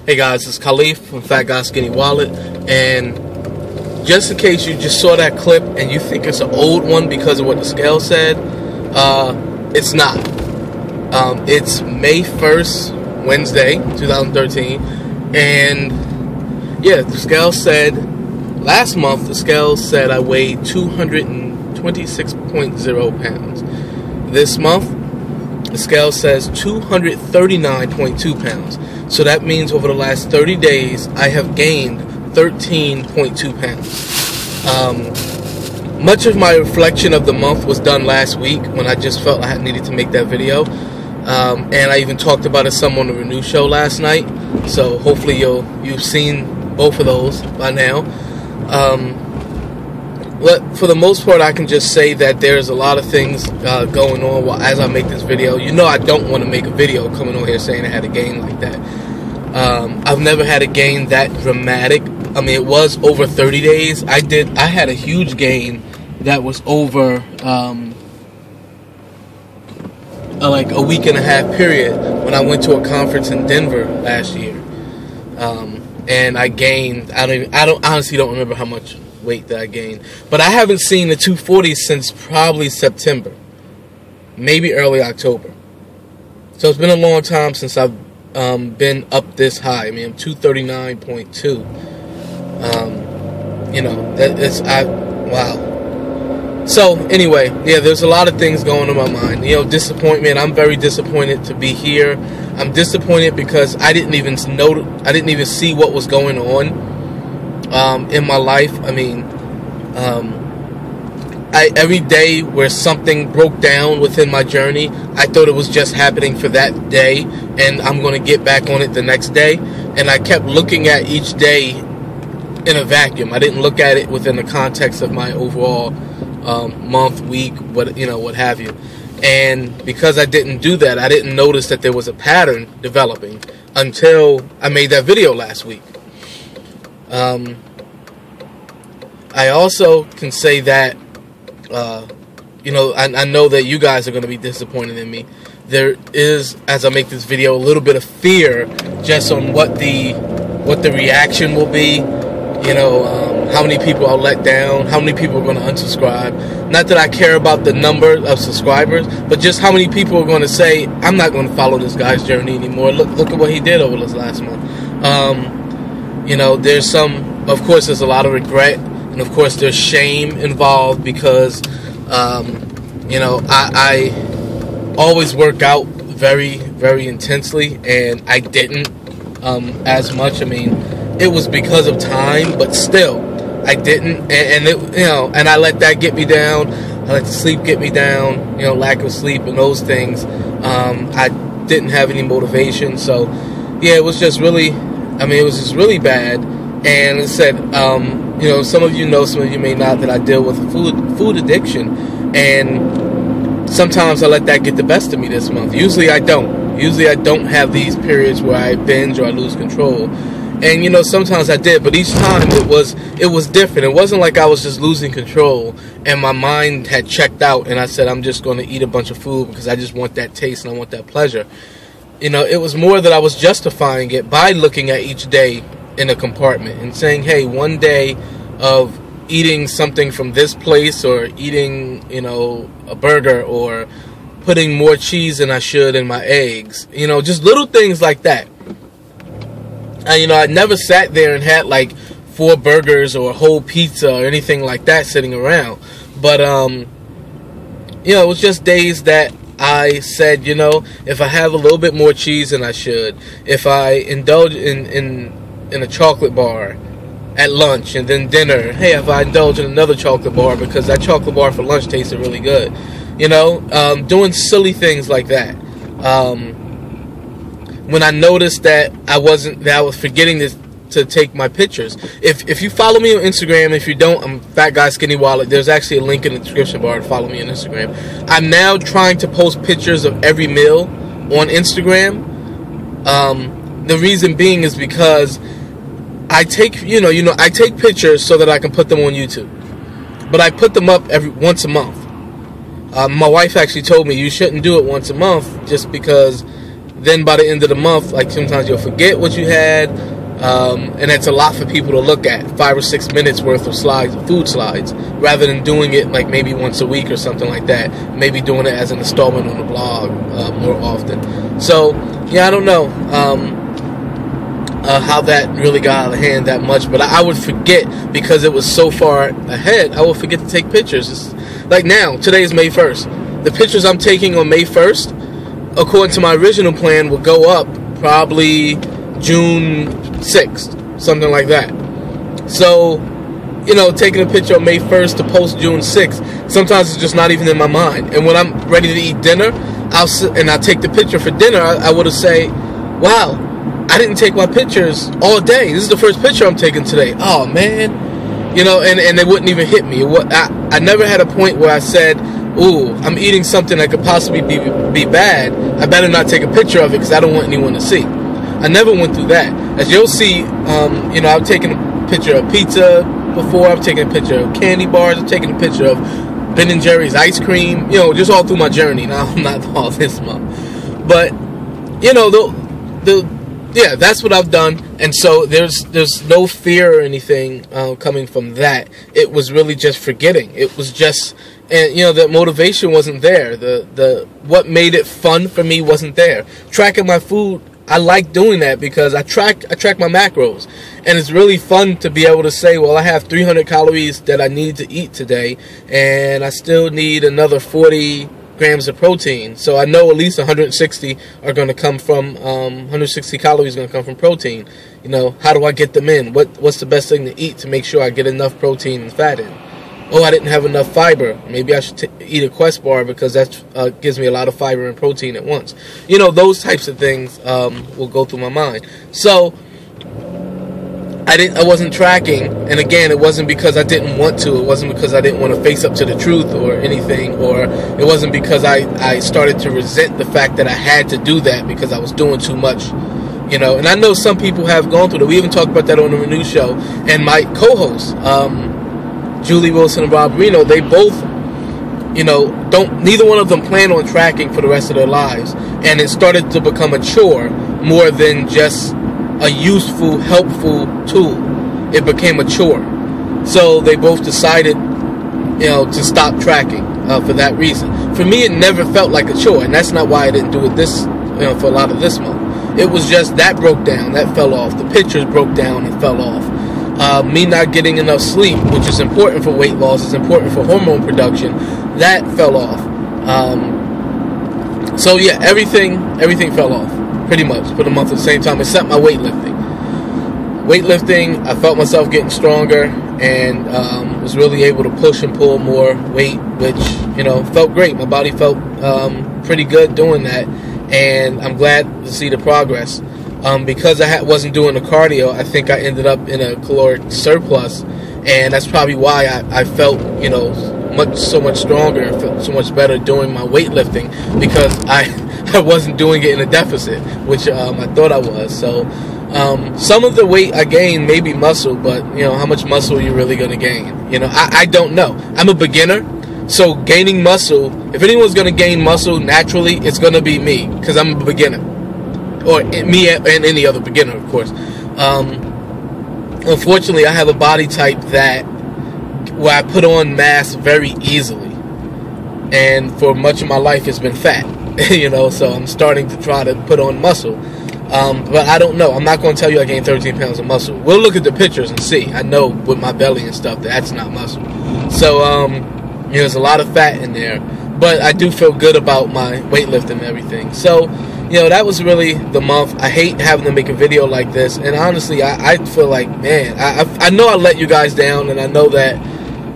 Hey guys, it's Khalif from Fat Guy Skinny Wallet, and just in case you just saw that clip and you think it's an old one because of what the scale said, it's not. It's May 1st, Wednesday, 2013, and yeah, the scale said, last month the scale said I weighed 226.0 pounds. This month, the scale says 239.2 pounds. So that means over the last 30 days, I have gained 13.2 pounds. Much of my reflection of the month was done last week when I just felt I needed to make that video. And I even talked about it some on the Renew show last night. So hopefully you've seen both of those by now. But for the most part, I can just say that there's a lot of things going on as I make this video. You know I don't want to make a video coming on here saying I had a gain like that. I've never had a gain that dramatic. I mean, it was over 30 days. I had a huge gain that was over like a week and a half period when I went to a conference in Denver last year. And I gained, I honestly don't remember how much weight that I gained, but I haven't seen the 240 since probably September, maybe early October. So it's been a long time since I've been up this high. I mean, I'm 239.2. You know, wow. So anyway, yeah, there's a lot of things going on in my mind. You know, disappointment. I'm very disappointed to be here. I'm disappointed because I didn't even see what was going on in my life. I mean, every day where something broke down within my journey, I thought it was just happening for that day, and I'm going to get back on it the next day. And I kept looking at each day in a vacuum. I didn't look at it within the context of my overall month, week, what have you. And because I didn't do that, I didn't notice that there was a pattern developing until I made that video last week. I also can say that, you know, I know that you guys are going to be disappointed in me. There is, as I make this video, a little bit of fear just on what the reaction will be. You know, how many people I'll let down, how many people are going to unsubscribe. Not that I care about the number of subscribers, but just how many people are going to say, I'm not going to follow this guy's journey anymore. Look at what he did over this last month. You know, of course, there's a lot of regret, and of course, there's shame involved because, you know, I always work out very, very intensely, and I didn't as much. I mean, it was because of time, but still, I didn't, and it, you know, and I let that get me down. I let the sleep get me down, you know, lack of sleep and those things. I didn't have any motivation, so yeah, it was just really, I mean, it was just really bad. And it said, you know, some of you know, some of you may not, that I deal with food addiction, and sometimes I let that get the best of me this month. Usually I don't. Usually I don't have these periods where I binge or I lose control. And you know, sometimes I did, but each time it was different. It wasn't like I was just losing control and my mind had checked out and I said I'm just going to eat a bunch of food because I just want that taste and I want that pleasure. You know, it was more that I was justifying it by looking at each day in a compartment and saying, hey, one day of eating something from this place, or eating, you know, a burger, or putting more cheese than I should in my eggs, you know, just little things like that. And, you know, I never sat there and had like 4 burgers or a whole pizza or anything like that sitting around. But, you know, it was just days that I said, you know, if I have a little bit more cheese than I should, if I indulge in a chocolate bar at lunch and then dinner, hey, if I indulge in another chocolate bar because that chocolate bar for lunch tasted really good, you know, doing silly things like that. When I noticed that I was forgetting to take my pictures. If you follow me on Instagram, if you don't, I'm Fat Guy Skinny Wallet. There's actually a link in the description bar to follow me on Instagram. I'm now trying to post pictures of every meal on Instagram. The reason being is because I take, I take pictures so that I can put them on YouTube. But I put them up once a month. My wife actually told me you shouldn't do it once a month just because then by the end of the month, like sometimes you'll forget what you had, and that's a lot for people to look at, 5 or 6 minutes worth of slides, food slides, rather than doing it like maybe once a week or something like that, maybe doing it as an installment on the blog more often. So yeah, I don't know how that really got out of hand that much, but I would forget because it was so far ahead. I would forget to take pictures. It's like now, today is May 1st. The pictures I'm taking on May 1st, according to my original plan, will go up probably June 6th, something like that. So, you know, taking a picture on May 1st to post June 6th, sometimes it's just not even in my mind. And when I'm ready to eat dinner, I'll take the picture for dinner, I would have say, wow, I didn't take my pictures all day. This is the first picture I'm taking today. Oh, man. You know, and they wouldn't even hit me. I never had a point where I said, ooh, I'm eating something that could possibly be bad. I better not take a picture of it because I don't want anyone to see. I never went through that. As you'll see, you know, I've taken a picture of pizza before. I've taken a picture of candy bars. I've taken a picture of Ben & Jerry's ice cream. You know, just all through my journey. Now, I'm not all this month. But, you know, yeah, that's what I've done. And so there's no fear or anything coming from that. It was really just forgetting. It was just... And, you know, the motivation wasn't there. What made it fun for me wasn't there. Tracking my food, I like doing that because I track my macros. And it's really fun to be able to say, well, I have 300 calories that I need to eat today, and I still need another 40 grams of protein. So I know at least 160 are going to come from, 160 calories going to come from protein. You know, how do I get them in? What's the best thing to eat to make sure I get enough protein and fat in? Oh, I didn't have enough fiber. Maybe I should eat a Quest bar because that gives me a lot of fiber and protein at once. You know, those types of things will go through my mind. So I wasn't tracking, and again, it wasn't because I didn't want to. It wasn't because I didn't want to face up to the truth or anything, or it wasn't because I started to resent the fact that I had to do that because I was doing too much. You know, and I know some people have gone through that. We even talked about that on the Renew Show, and my co-hosts, Julie Wilson and Rob Reno, they both, you know, neither one of them plan on tracking for the rest of their lives. And it started to become a chore more than just a useful, helpful tool. It became a chore. So they both decided, you know, to stop tracking for that reason. For me, it never felt like a chore, and that's not why I didn't do it this, you know, for a lot of this month. It was just that broke down, that fell off. The pictures broke down and fell off. Me not getting enough sleep, which is important for weight loss, is important for hormone production, that fell off. So yeah, everything fell off pretty much for the month at the same time, except my weightlifting. Weightlifting, I felt myself getting stronger and was really able to push and pull more weight, which, you know, felt great. My body felt pretty good doing that, and I'm glad to see the progress. Because I wasn't doing the cardio, I think I ended up in a caloric surplus, and that's probably why I felt, you know, so much stronger and felt so much better doing my weightlifting, because I wasn't doing it in a deficit, which I thought I was. So some of the weight I gained may be muscle, but, you know, how much muscle are you really going to gain? You know, I don't know. I'm a beginner, so gaining muscle, if anyone's going to gain muscle naturally, it's going to be me, because I'm a beginner. Or me and any other beginner, of course. Unfortunately, I have a body type where I put on mass very easily, and for much of my life it's been fat. You know, so I'm starting to try to put on muscle. But I don't know. I'm not going to tell you I gained 13 pounds of muscle. We'll look at the pictures and see. I know with my belly and stuff that's not muscle. So you know, there's a lot of fat in there, but I do feel good about my weightlifting and everything. So, you know, that was really the month. I hate having to make a video like this, and honestly, I feel like, man, I know I let you guys down, and I know that,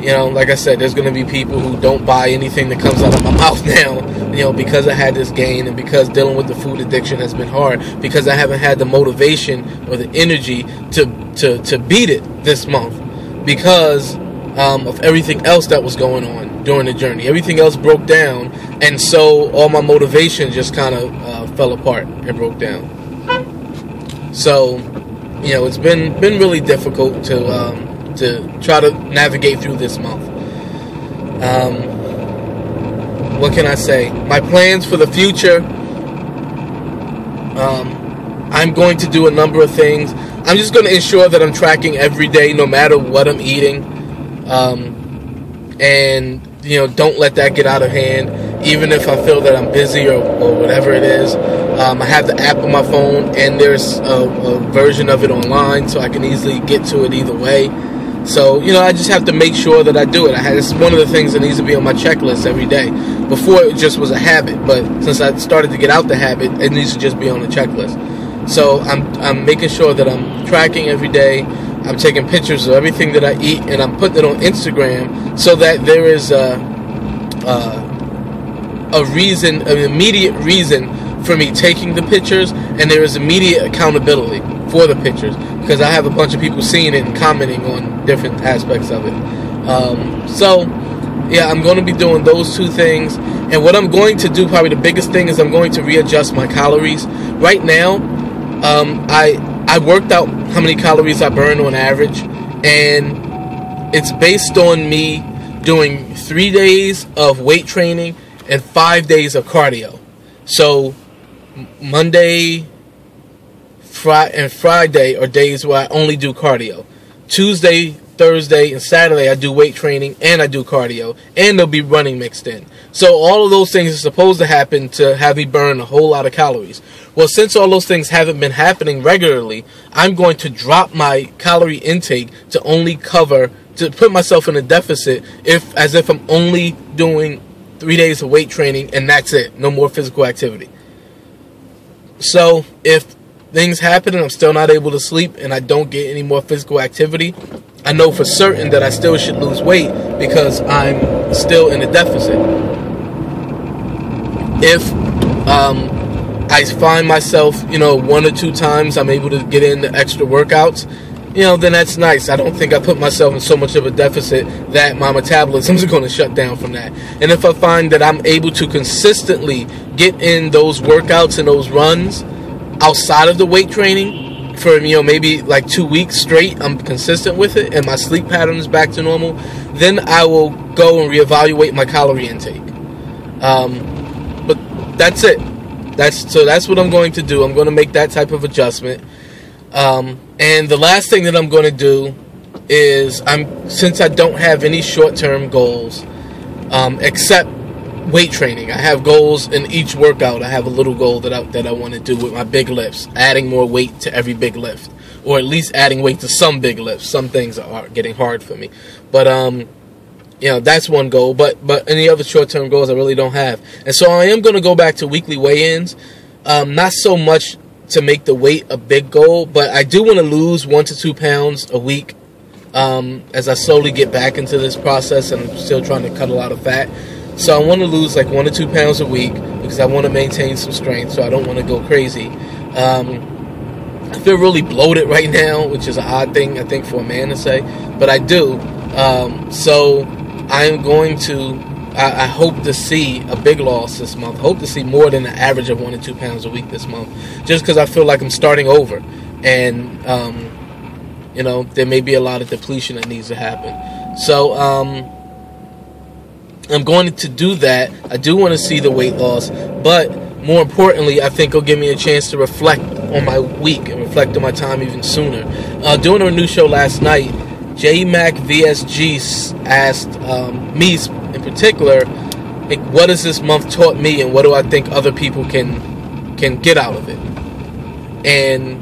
you know, like I said, there's going to be people who don't buy anything that comes out of my mouth now, you know, because I had this gain, and because dealing with the food addiction has been hard, because I haven't had the motivation or the energy to beat it this month, because of everything else that was going on during the journey. Everything else broke down, and so all my motivation just kind of fell apart and broke down. So, you know, it's been really difficult to try to navigate through this month. What can I say? My plans for the future, I'm going to do a number of things. I'm just going to ensure that I'm tracking every day, no matter what I'm eating, and don't let that get out of hand. Even if I feel that I'm busy or whatever it is, I have the app on my phone, and there's a version of it online, so I can easily get to it either way. So, I just have to make sure that I do it. It's one of the things that needs to be on my checklist every day. Before, it just was a habit, but since I started to get out the habit, it needs to just be on the checklist. So I'm making sure that I'm tracking every day. I'm taking pictures of everything that I eat, and I'm putting it on Instagram so that there is a reason, an immediate reason for me taking the pictures, and there is immediate accountability for the pictures, because I have a bunch of people seeing it and commenting on different aspects of it. So yeah, I'm going to be doing those two things. And what I'm going to do, probably the biggest thing, is I'm going to readjust my calories. Right now, I worked out how many calories I burn on average, and it's based on me doing 3 days of weight training and 5 days of cardio. So Monday, and Friday are days where I only do cardio. Tuesday, Thursday, and Saturday I do weight training and I do cardio, and there'll be running mixed in. So all of those things are supposed to happen to have me burn a whole lot of calories. Well, since all those things haven't been happening regularly, I'm going to drop my calorie intake to only to put myself in a deficit, as if I'm only doing 3 days of weight training and that's it, no more physical activity. So if things happen and I'm still not able to sleep and I don't get any more physical activity, I know for certain that I still should lose weight because I'm still in a deficit. If I find myself, 1 or 2 times I'm able to get in the extra workouts, then that's nice. I don't think I put myself in so much of a deficit that my metabolism is going to shut down from that. And if I find that I'm able to consistently get in those workouts and those runs outside of the weight training for, maybe like 2 weeks straight, I'm consistent with it and my sleep pattern is back to normal, then I will go and reevaluate my calorie intake. But that's it. That's what I'm going to do. I'm going to make that type of adjustment. And the last thing that I'm going to do is, since I don't have any short-term goals, except weight training. I have goals in each workout. I have a little goal that I want to do with my big lifts, adding more weight to every big lift, or at least adding weight to some big lifts. Some things are getting hard for me, but that's one goal. But any other short-term goals I really don't have, and so I am going to go back to weekly weigh-ins. Not so much to make the weight a big goal, but I do want to lose 1 to 2 pounds a week as I slowly get back into this process, and I'm still trying to cut a lot of fat. So I want to lose like 1 to 2 pounds a week because I want to maintain some strength, so I don't want to go crazy. I feel really bloated right now, which is an odd thing, I think, for a man to say, but I do. So I'm going to, I hope to see a big loss this month. I hope to see more than the average of 1 to 2 pounds a week this month, just because I feel like I'm starting over. And, there may be a lot of depletion that needs to happen. So, I'm going to do that. I do want to see the weight loss, but more importantly, I think it'll give me a chance to reflect on my week and reflect on my time even sooner. Doing a new show last night, J-Mac VSG asked me in particular, like, what has this month taught me, and what do I think other people can get out of it? And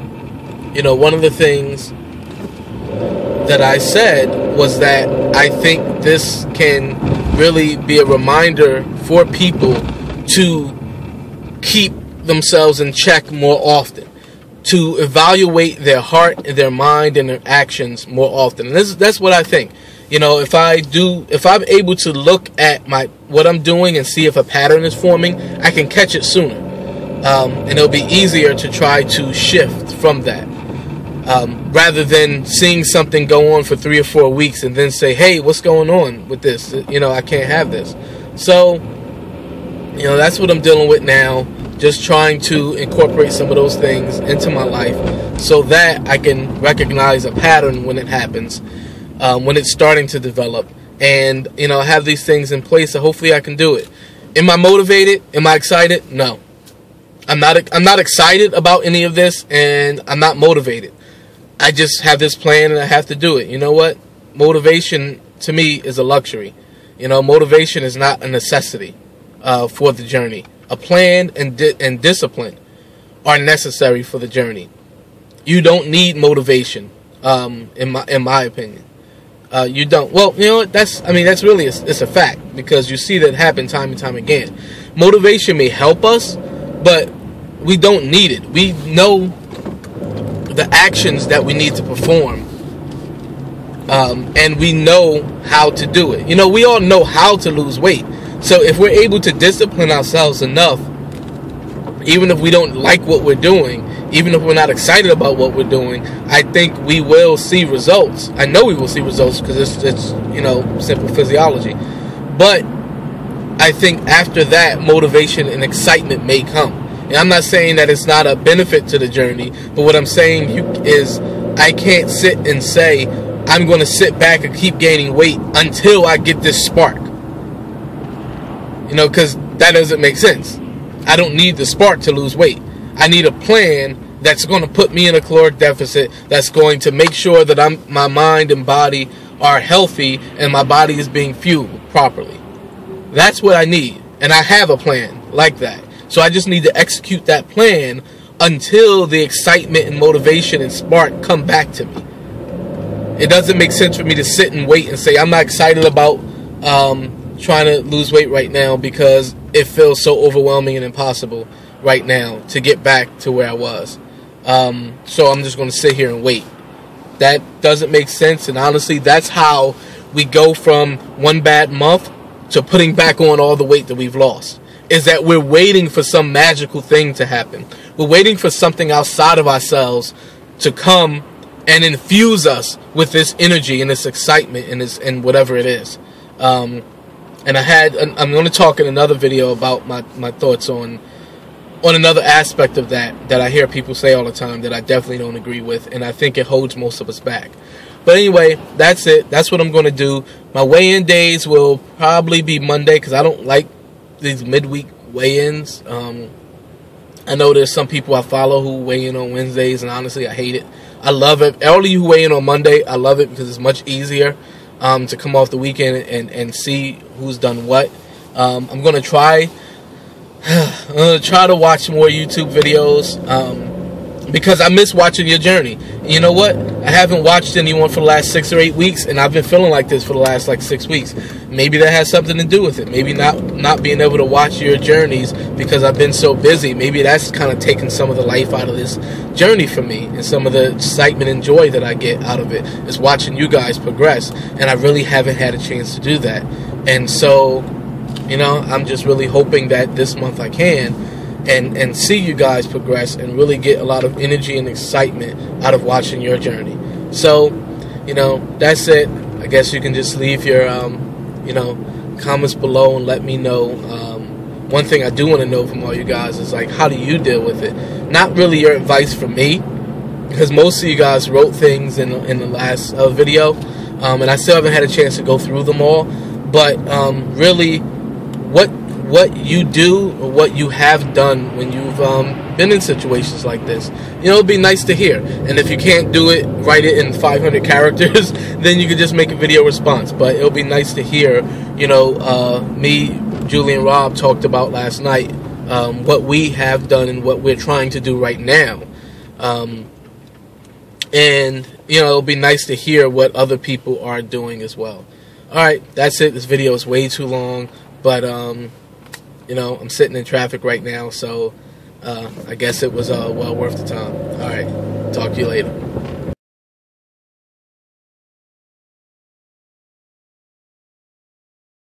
one of the things that I said was that I think this can really be a reminder for people to keep themselves in check more often, to evaluate their heart and their mind and their actions more often. And that's what I think. If I'm able to look at what I'm doing and see if a pattern is forming, I can catch it sooner. And it'll be easier to try to shift from that. Rather than seeing something go on for 3 or 4 weeks and then say, hey, what's going on with this? I can't have this. So, that's what I'm dealing with now. Just trying to incorporate some of those things into my life so that I can recognize a pattern when it happens, when it's starting to develop. And, have these things in place, so hopefully I can do it. Am I motivated? Am I excited? No. I'm not excited about any of this, and I'm not motivated. I just have this plan and I have to do it. You know what? Motivation to me is a luxury. You know, motivation is not a necessity for the journey. A plan and discipline are necessary for the journey. You don't need motivation, in my opinion. You don't. Well, you know what? That's really it's a fact, because you see that happen time and time again. Motivation may help us, but we don't need it. We know the actions that we need to perform, and we know how to do it. You know, we all know how to lose weight. So if we're able to discipline ourselves enough, even if we don't like what we're doing, even if we're not excited about what we're doing, I think we will see results. I know we will see results, because it's you know, simple physiology. But I think after that, motivation and excitement may come. And I'm not saying that it's not a benefit to the journey, but what I'm saying is I can't sit and say I'm going to sit back and keep gaining weight until I get this spark. You know, because that doesn't make sense. I don't need the spark to lose weight. I need a plan that's going to put me in a caloric deficit, that's going to make sure that my mind and body are healthy and my body is being fueled properly. That's what I need, and I have a plan like that. So I just need to execute that plan until the excitement and motivation and spark come back to me. It doesn't make sense for me to sit and wait and say I'm not excited about trying to lose weight right now, because it feels so overwhelming and impossible right now to get back to where I was. So I'm just going to sit here and wait. That doesn't make sense, and honestly, that's how we go from one bad month to putting back on all the weight that we've lost. Is that we're waiting for some magical thing to happen. We're waiting for something outside of ourselves to come and infuse us with this energy and this excitement and whatever it is. And I'm going to talk in another video about my thoughts on another aspect of that I hear people say all the time that I definitely don't agree with, and I think it holds most of us back. But anyway, that's it. That's what I'm going to do. My weigh-in days will probably be Monday, because I don't like these midweek weigh-ins. I know there's some people I follow who weigh in on Wednesdays, and honestly, I hate it. I love it. All of you who weigh in on Monday, I love it, because it's much easier to come off the weekend and see who's done what. I'm going to try to watch more YouTube videos, because I miss watching your journey. You know what? I haven't watched anyone for the last 6 or 8 weeks, and I've been feeling like this for the last 6 weeks. Maybe that has something to do with it. Maybe not being able to watch your journeys because I've been so busy. Maybe that's kind of taken some of the life out of this journey for me, and some of the excitement and joy that I get out of it is watching you guys progress, and I really haven't had a chance to do that. And so, you know, I'm just really hoping that this month I can, and see you guys progress and really get a lot of energy and excitement out of watching your journey. So, you know, that's it. I guess you can just leave your, you know, comments below and let me know. One thing I do want to know from all you guys is, like, how do you deal with it? Not really your advice for me, because most of you guys wrote things in the last video, and I still haven't had a chance to go through them all. But really, what you do or what you have done when you've been in situations like this, you know, it'd be nice to hear. And if you can't do it, write it in 500 characters, then you can just make a video response. But it'll be nice to hear, you know, me, Julie, and Rob talked about last night, what we have done and what we're trying to do right now. And, you know, it'll be nice to hear what other people are doing as well. Alright, that's it. This video is way too long, but, you know, I'm sitting in traffic right now, so I guess it was well worth the time. Alright, talk to you later.